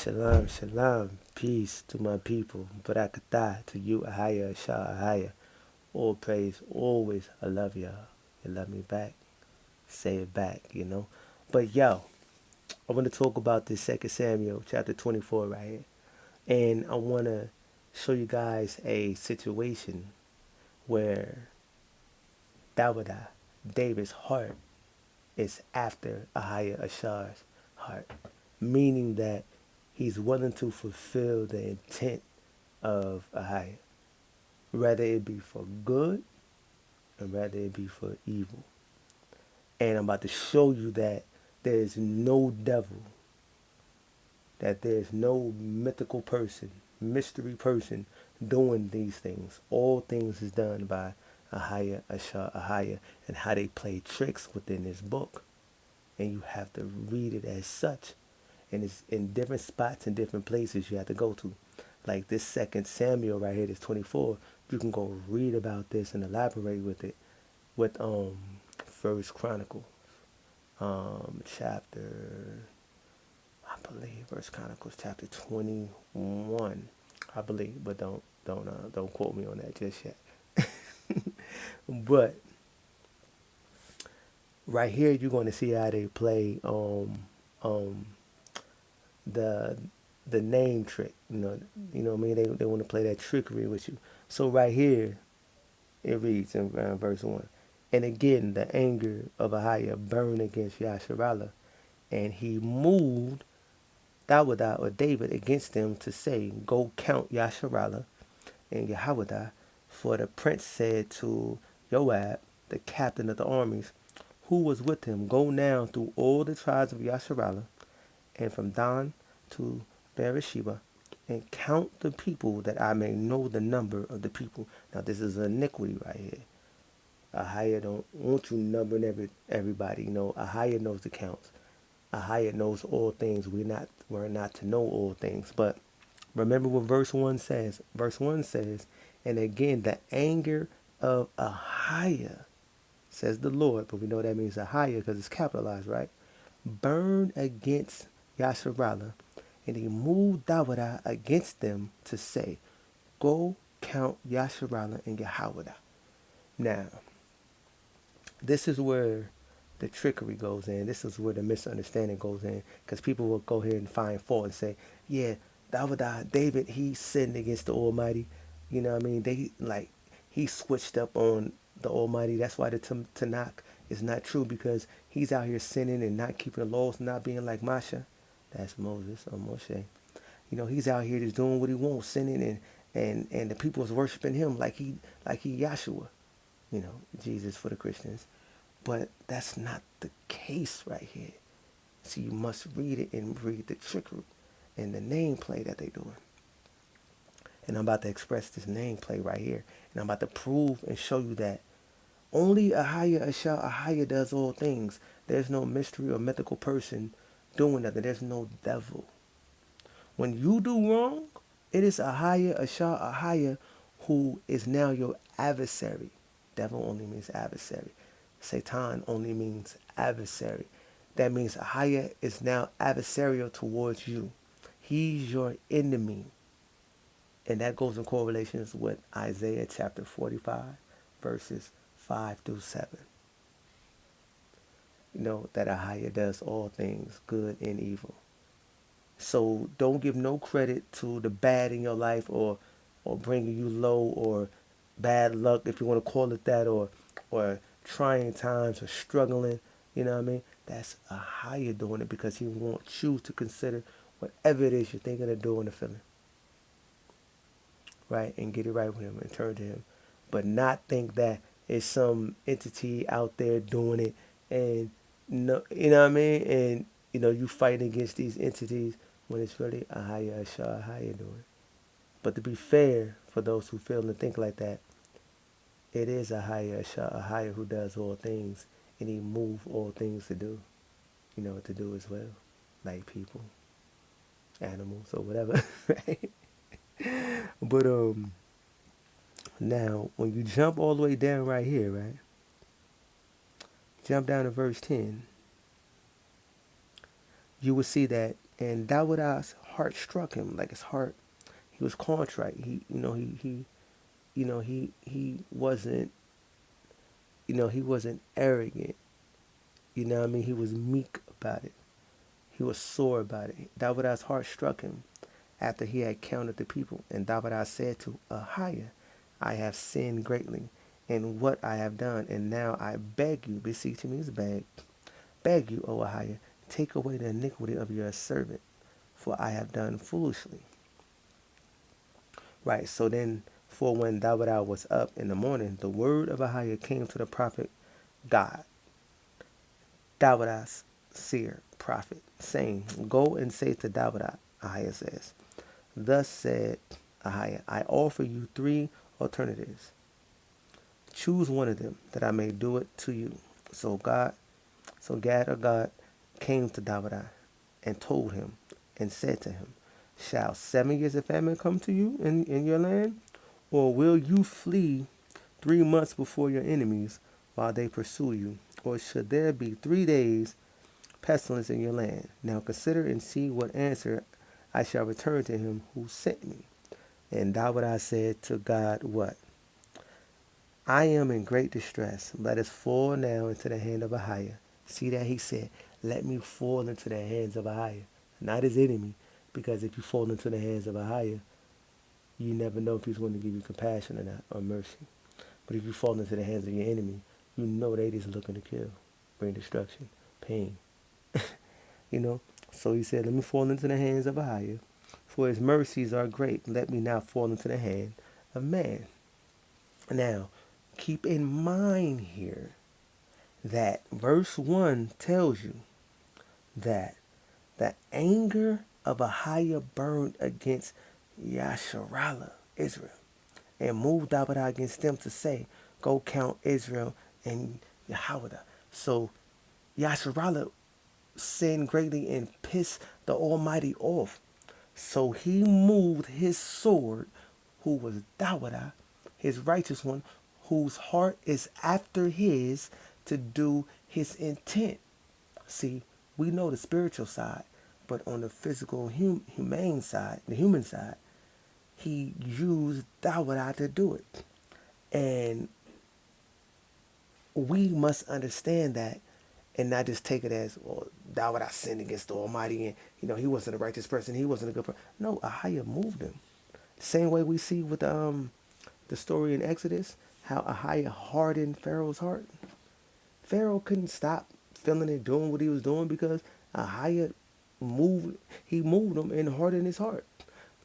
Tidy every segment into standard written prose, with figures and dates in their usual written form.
Shalom, shalom, peace to my people. Barakatah to you, Ahaya, Shah, Ahaya. All praise, always. I love y'all. You love me back. Say it back. But yo, I want to talk about this Second Samuel chapter 24 right here. And I want to show you guys a situation where David's heart, is after Ahaya Ashar's heart, meaning that he's willing to fulfill the intent of Ahaya, whether it be for good and whether it be for evil. And I'm about to show you that there is no devil, that there is no mythical person, mystery person doing these things. All things is done by Ahaya, Ashar, Ahaya, and how they play tricks within this book. And you have to read it as such. And it's in different spots and different places you have to go to. Like this Second Samuel right here, this 24. You can go read about this and elaborate with it with First Chronicles, chapter, I believe First Chronicles chapter 21, I believe, but don't quote me on that just yet. But right here you're going to see how they play um the the name trick. You know what I mean. They want to play that trickery with you. So right here it reads in verse 1. And again the anger of Ahiah burned against Yasharallah, and he moved Dawadah or David against them to say, go count Yasharallah and Yehowadah. For the prince said to Joab, the captain of the armies, who was with him, go now through all the tribes of Yasharallah, and from Dan to Beersheba, and count the people, that I may know the number of the people. Now this is iniquity right here. Ahiah don't want you numbering everybody. Ahiah knows the counts. Ahiah knows all things. We're not to know all things. But remember what verse 1 says. Verse 1 says, and again the anger of Ahiah, says the Lord, but we know that means Ahiah because it's capitalized, right? Burned against Yasharallah, and he moved Dawadah against them to say, go count Yasharallah and Yehowadah. Now, this is where the trickery goes in. This is where the misunderstanding goes in, because people will go ahead and find fault and say, yeah, David, he sinned against the Almighty. You know what I mean? He switched up on the Almighty. That's why the Tanakh is not true, because he's out here sinning and not keeping the laws, not being like Masha. That's Moses or Moshe. He's out here just doing what he wants, sinning, and the people is worshiping him like he Yahshua. Jesus for the Christians. But that's not the case right here. So you must read it and read the trickery and the name play that they're doing. And I'm about to express this name play right here. And I'm about to prove and show you that only Ahaya Ashah Ahaya does all things. There's no mystery or mythical person doing nothing. There's no devil. When you do wrong, it is Ahaya Ashah Ahaya who is now your adversary. Devil only means adversary. Satan only means adversary. That means Ahaya is now adversarial towards you. He's your enemy. And that goes in correlations with Isaiah chapter 45, verses 5 through 7. That Ahaya does all things, good and evil. So don't give no credit to the bad in your life, or bringing you low, or bad luck, if you want to call it that, or trying times, or struggling. You know what I mean? That's Ahaya doing it, because he wants you to consider whatever it is you're thinking of doing or feeling, right? And get it right with him and turn to him. But not think that it's some entity out there doing it, and no, you know what I mean? And you fighting against these entities when it's really Ahaya Ashah Ahaya doing it. But to be fair, for those who feel and think like that, it is Ahaya Ashah Ahaya who does all things, and he moves all things to do. You know what to do as well, like people, animals, or whatever, right? But now when you jump all the way down right here, right? Jump down to verse 10. You will see that And David's heart struck him, like his heart. He was contrite. He wasn't, he wasn't arrogant. You know what I mean? He was meek about it. He was sore about it. David's heart struck him after he had counted the people. And David said to AHAYAH, I have sinned greatly in what I have done, and now I beg you, beseech means beg you, O AHAYAH, take away the iniquity of your servant, for I have done foolishly. Right, so then, for when David was up in the morning, the word of AHAYAH came to the prophet God, David's seer prophet, saying, Go and say to David, AHAYAH says, Thus said AHAYAH, I offer you three alternatives. Choose one of them, that I may do it to you. So Gad or God came to David and told him and said to him, Shall 7 years of famine come to you in your land? Or will you flee 3 months before your enemies while they pursue you? Or should there be 3 days pestilence in your land? Now consider and see what answer I shall return to him who sent me. And David said to God, What? I am in great distress. Let us fall now into the hand of AHAYAH. See that he said, Let me fall into the hands of AHAYAH, not his enemy, because if you fall into the hands of AHAYAH, you never know if he's going to give you compassion or not, or mercy. But if you fall into the hands of your enemy, you know they just looking to kill, bring destruction, pain. you know? So he said, Let me fall into the hands of AHAYAH, for his mercies are great. Let me not fall into the hand of man. Now, keep in mind here that verse 1 tells you that the anger of AHAYAH burned against Yasharallah, Israel, and moved David against them to say, Go count Israel and Yahweh. So Yasharallah sinned greatly and pissed the Almighty off. So he moved his sword, who was Dawidah, his righteous one, whose heart is after his, to do his intent. See, we know the spiritual side, but on the physical, humane side, the human side, he used Dawidah to do it. And we must understand that and not just take it as, well, Dawidah sinned against the Almighty and, he wasn't a righteous person, he wasn't a good person. No, AHAYAH moved him. Same way we see with the story in Exodus, how AHAYAH hardened Pharaoh's heart. Pharaoh couldn't stop feeling it, doing what he was doing, because AHAYAH moved him and hardened his heart.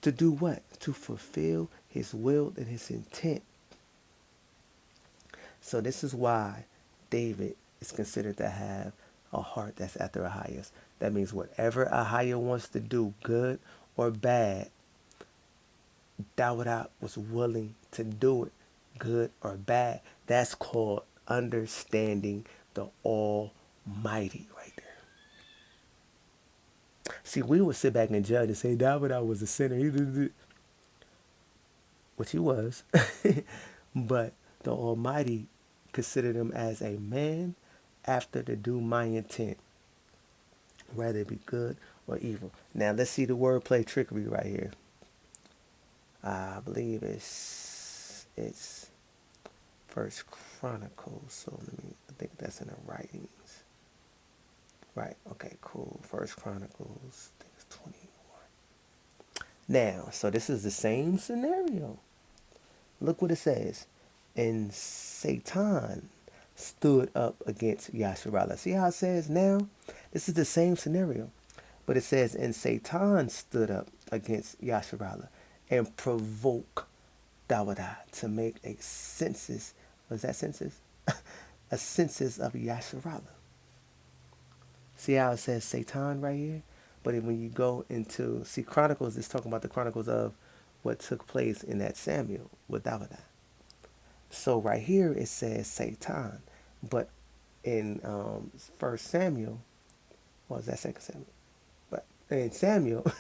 To do what? To fulfill his will and his intent. So this is why David is considered to have a heart that's after AHAYAH's. That means whatever AHAYAH wants to do, good or bad, Dawidah was willing to do it, good or bad. That's called understanding the Almighty right there. See, we would sit back and judge and say Dawidah was a sinner. He did it, which he was. But the Almighty considered him as a man after to do my intent, whether it be good or evil. Now let's see the wordplay trickery right here. I believe it's First Chronicles. So I think that's in the writings. Right. Okay. Cool. First Chronicles. I think it's 21. Now, so this is the same scenario. Look what it says. And Satan stood up against Yasharallah. See how it says now? This is the same scenario. But it says, and Satan stood up against Yasharallah and provoked Dawidah to make a census. Was that census? A census of Yasharallah. See how it says Satan right here? But when you go into, see, Chronicles is talking about the Chronicles of what took place in that Samuel with Dawidah. So right here it says Satan, but in First Samuel, what was that, Second Samuel? But in Samuel,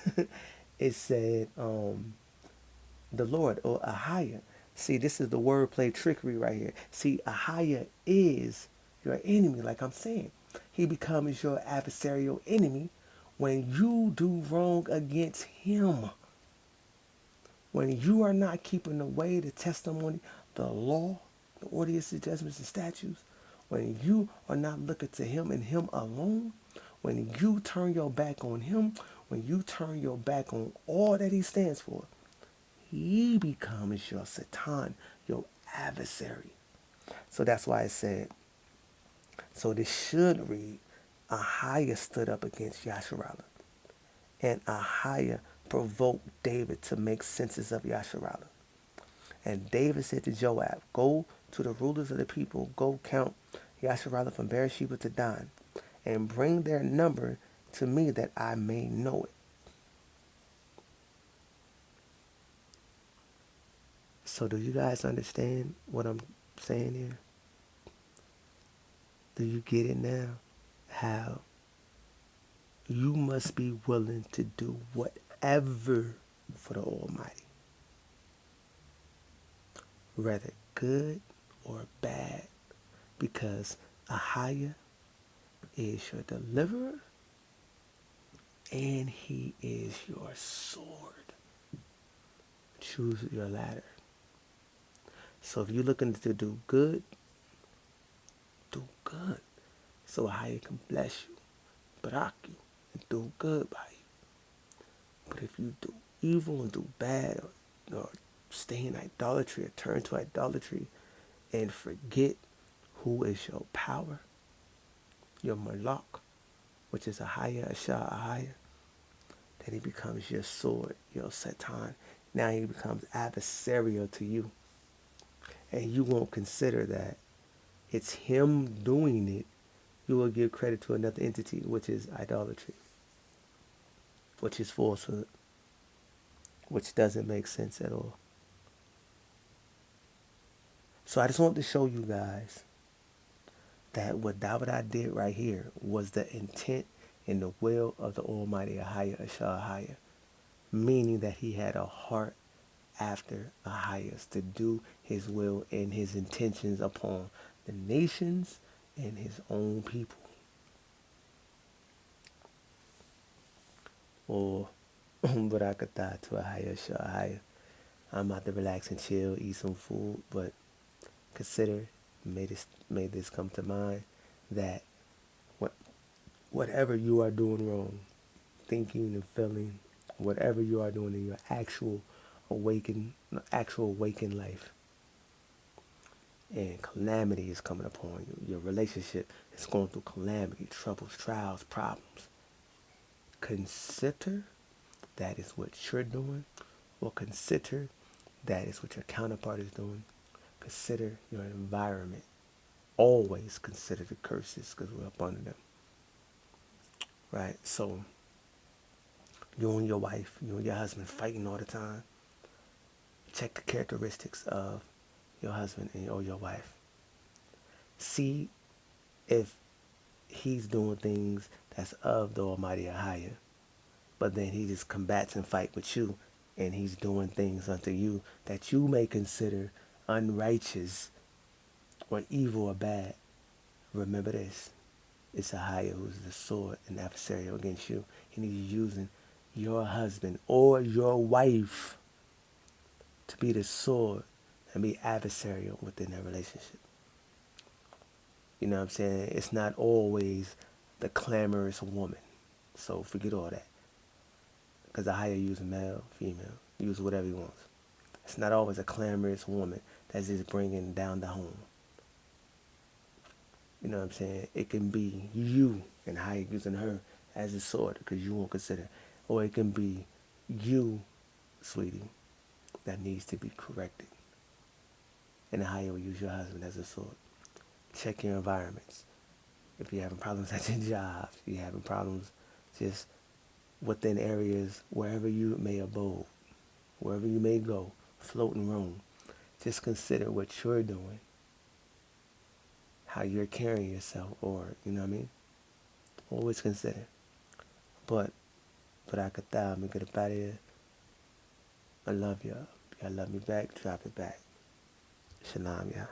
it said the Lord, or AHAYAH. See, this is the wordplay trickery right here. See, AHAYAH is your enemy, like I'm saying. He becomes your adversarial enemy When you do wrong against him, when you are not keeping the way, the testimony, the law, the ordinances, judgments, and statutes, when you are not looking to him and him alone, when you turn your back on him, when you turn your back on all that he stands for, he becomes your Satan, your adversary. So that's why it said, so this should read, AHAYAH stood up against Yasharallah, and AHAYAH provoked David to make census of Yasharallah. And David said to Joab, go to the rulers of the people, go count Yasharallah from Beersheba to Dan, and bring their number to me that I may know it. So do you guys understand what I'm saying here? Do you get it now? How you must be willing to do whatever for the Almighty, whether good or bad, because AHAYAH is your deliverer and he is your sword. Choose your ladder. So if you're looking to do good, do good. So AHAYAH can bless you, barak you, and do good by you. But if you do evil and do bad, or stay in idolatry or turn to idolatry and forget who is your power, your Malak, which is AHAYAH, AHAYAH, then he becomes your sword, your Satan. Now he becomes adversarial to you. And you won't consider that it's him doing it. You will give credit to another entity, which is idolatry, which is falsehood, which doesn't make sense at all. So I just want to show you guys that what David did right here was the intent and the will of the Almighty AHAYAH, AHAYAH, meaning that he had a heart after AHAYAH to do his will and his intentions upon the nations and his own people. Or Barakatah to AHAYAH, AHAYAH. I'm about to relax and chill, eat some food, but consider, made this come to mind, that whatever you are doing wrong, thinking and feeling, whatever you are doing in your actual awakened life, and calamity is coming upon you, your relationship is going through calamity, troubles, trials, problems, consider that is what you're doing, or consider that is what your counterpart is doing. Consider your environment. Always consider the curses, because we're up under them. Right? So, you and your wife, you and your husband fighting all the time. Check the characteristics of your husband or your wife. See if he's doing things that's of the Almighty AHAYAH, but then he just combats and fight with you, and he's doing things unto you that you may consider unrighteous or evil or bad. Remember this. It's AHAYAH who's the sword and adversary against you. And he's using your husband or your wife to be the sword and be adversarial within their relationship. You know what I'm saying? It's not always the clamorous woman. So forget all that. Because AHAYAH uses male, female, use whatever he wants. It's not always a clamorous woman that's just bringing down the home. You know what I'm saying? It can be you and AHAYAH using her as a sword because you won't consider. Or it can be you, sweetie, that needs to be corrected. And AHAYAH will use your husband as a sword. Check your environments. If you're having problems at your job, if you're having problems just within areas wherever you may abode, wherever you may go, float and roam, just consider what you're doing, how you're carrying yourself, or, you know what I mean? Always consider. But I could die, I'm get up out of here. I love y'all. Y'all love me back, drop it back. Shalom, y'all.